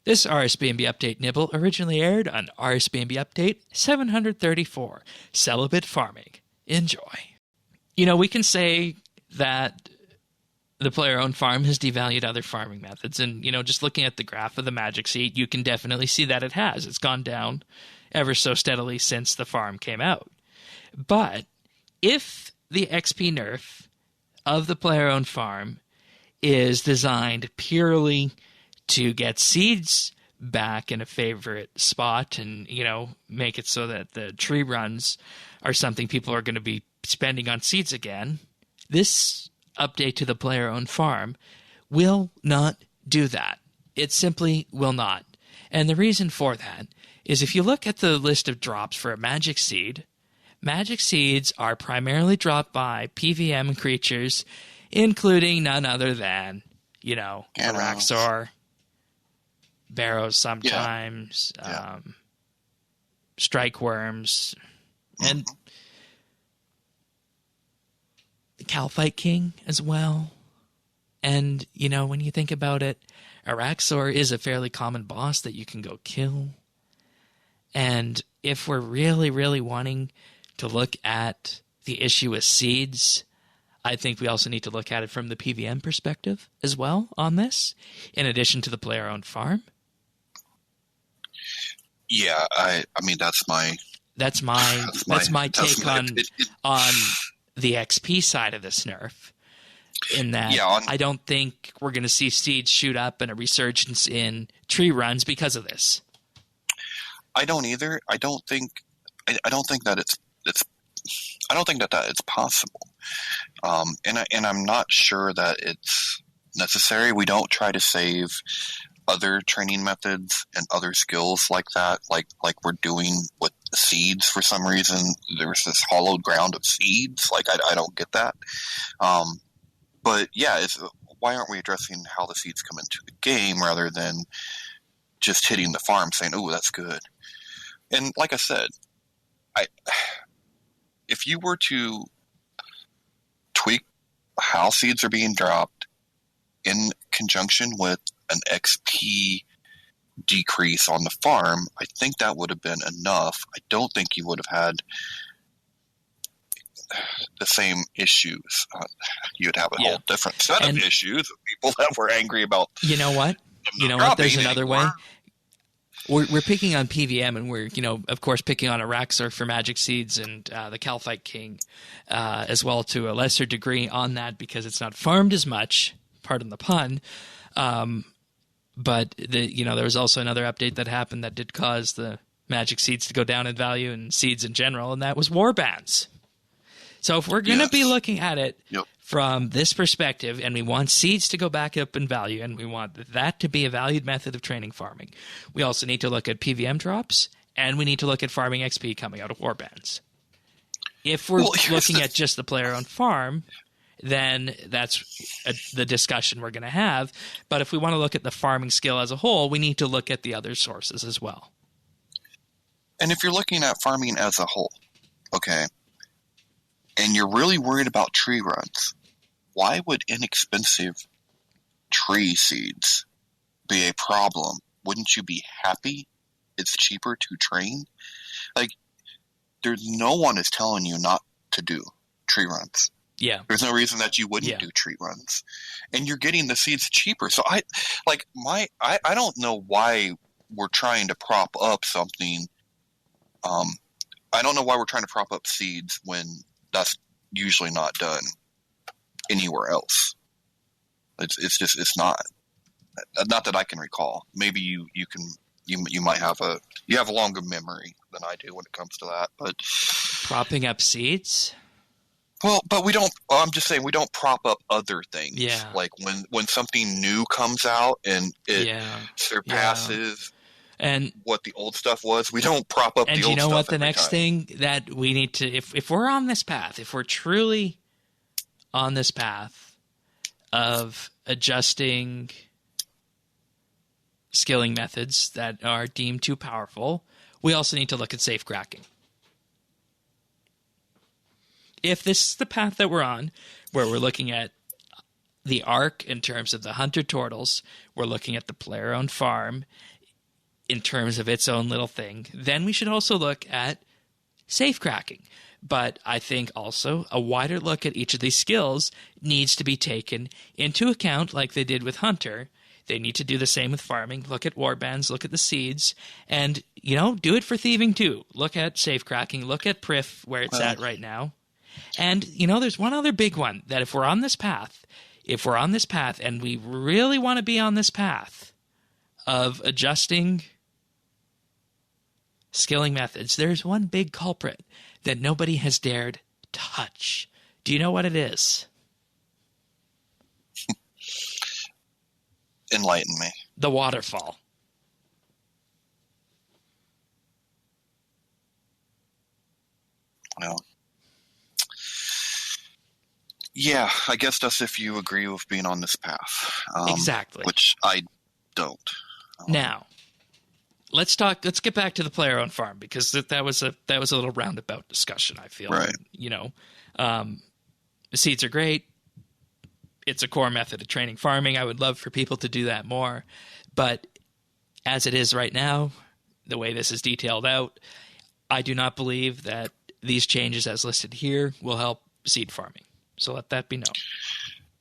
This RSBANB Update Nibble originally aired on RSBANB Update 734, Celibate Farming. Enjoy. You know, we can say that the player-owned farm has devalued other farming methods, and, you know, just looking at the graph of the magic seed, you can definitely see that it has. It's gone down ever so steadily since the farm came out. But if the XP nerf of the player-owned farm is designed purely to get seeds back in a favorite spot and, you know, make it so that the tree runs are something people are going to be spending on seeds again, this update to the player-owned farm will not do that. It simply will not. And the reason for that is if you look at the list of drops for a magic seed, magic seeds are primarily dropped by PVM creatures, including none other than, you know, Araxor, Barrows sometimes, Strike Worms, and the Calphite King as well. And, you know, when you think about it, Araxor is a fairly common boss that you can go kill. And if we're really, really wanting to look at the issue with seeds, I think we also need to look at it from the PVM perspective as well on this, in addition to the player-owned farm. Yeah, I mean that's my take on the XP side of this nerf. In that, I don't think we're going to see seeds shoot up and a resurgence in tree runs because of this. I don't either. I don't think that it's possible. And I'm not sure that it's necessary. We don't try to save other training methods and other skills like that, like we're doing with the seeds. For some reason, there's this hollowed ground of seeds. Like I don't get that. But yeah, why aren't we addressing how the seeds come into the game rather than just hitting the farm saying, "Oh, that's good." And like I said, if you were to tweak how seeds are being dropped in conjunction with an XP decrease on the farm, I think that would have been enough. I don't think you would have had the same issues. You'd have a whole different set of issues of people that were angry about. You know what? There's another way. We're picking on PVM, and we're, you know, of course, picking on Araxor for Magic Seeds and the Calphite King as well, to a lesser degree on that, because it's not farmed as much, pardon the pun. But there was also another update that happened that did cause the Magic Seeds to go down in value and seeds in general, and that was warbands. So if we're going to be looking at it from this perspective, and we want seeds to go back up in value, and we want that to be a valued method of training farming, we also need to look at PVM drops, and we need to look at farming XP coming out of warbands. If we're looking at just the player-owned farm, then that's the discussion we're going to have. But if we want to look at the farming skill as a whole, we need to look at the other sources as well. And if you're looking at farming as a whole, okay, and you're really worried about tree runs, why would inexpensive tree seeds be a problem? Wouldn't you be happy it's cheaper to train? Like, there's no one is telling you not to do tree runs. Yeah. There's no reason that you wouldn't do tree runs. And you're getting the seeds cheaper. So I don't know why we're trying to prop up something. I don't know why we're trying to prop up seeds when that's usually not done anywhere else. It's not that I can recall. Maybe you might have a longer memory than I do when it comes to that. But propping up seeds? Well, but we don't. I'm just saying we don't prop up other things. Yeah. Like when something new comes out and it surpasses and what the old stuff was, we don't prop up the old stuff. And you know what? The next thing that we need to, if we're on this path, if we're truly on this path of adjusting skilling methods that are deemed too powerful, we also need to look at safe cracking. If this is the path that we're on, where we're looking at the arc in terms of the hunter turtles. We're looking at the player-owned farm in terms of its own little thing. Then we should also look at safe cracking. But I think also a wider look at each of these skills needs to be taken into account like they did with Hunter. They need to do the same with farming. Look at warbands, look at the seeds, and, do it for thieving too. Look at safe cracking, look at Prif where it's at right now. And, there's one other big one that if we're on this path and we really want to be on this path of adjusting skilling methods, there's one big culprit that nobody has dared touch. Do you know what it is? Enlighten me. The waterfall. Well, yeah, I guess that's if you agree with being on this path. Exactly. Which I don't. Now, let's get back to the player-owned farm, because that was a little roundabout discussion, I feel. Right. The seeds are great. It's a core method of training farming. I would love for people to do that more. But as it is right now, the way this is detailed out, I do not believe that these changes as listed here will help seed farming. So let that be known.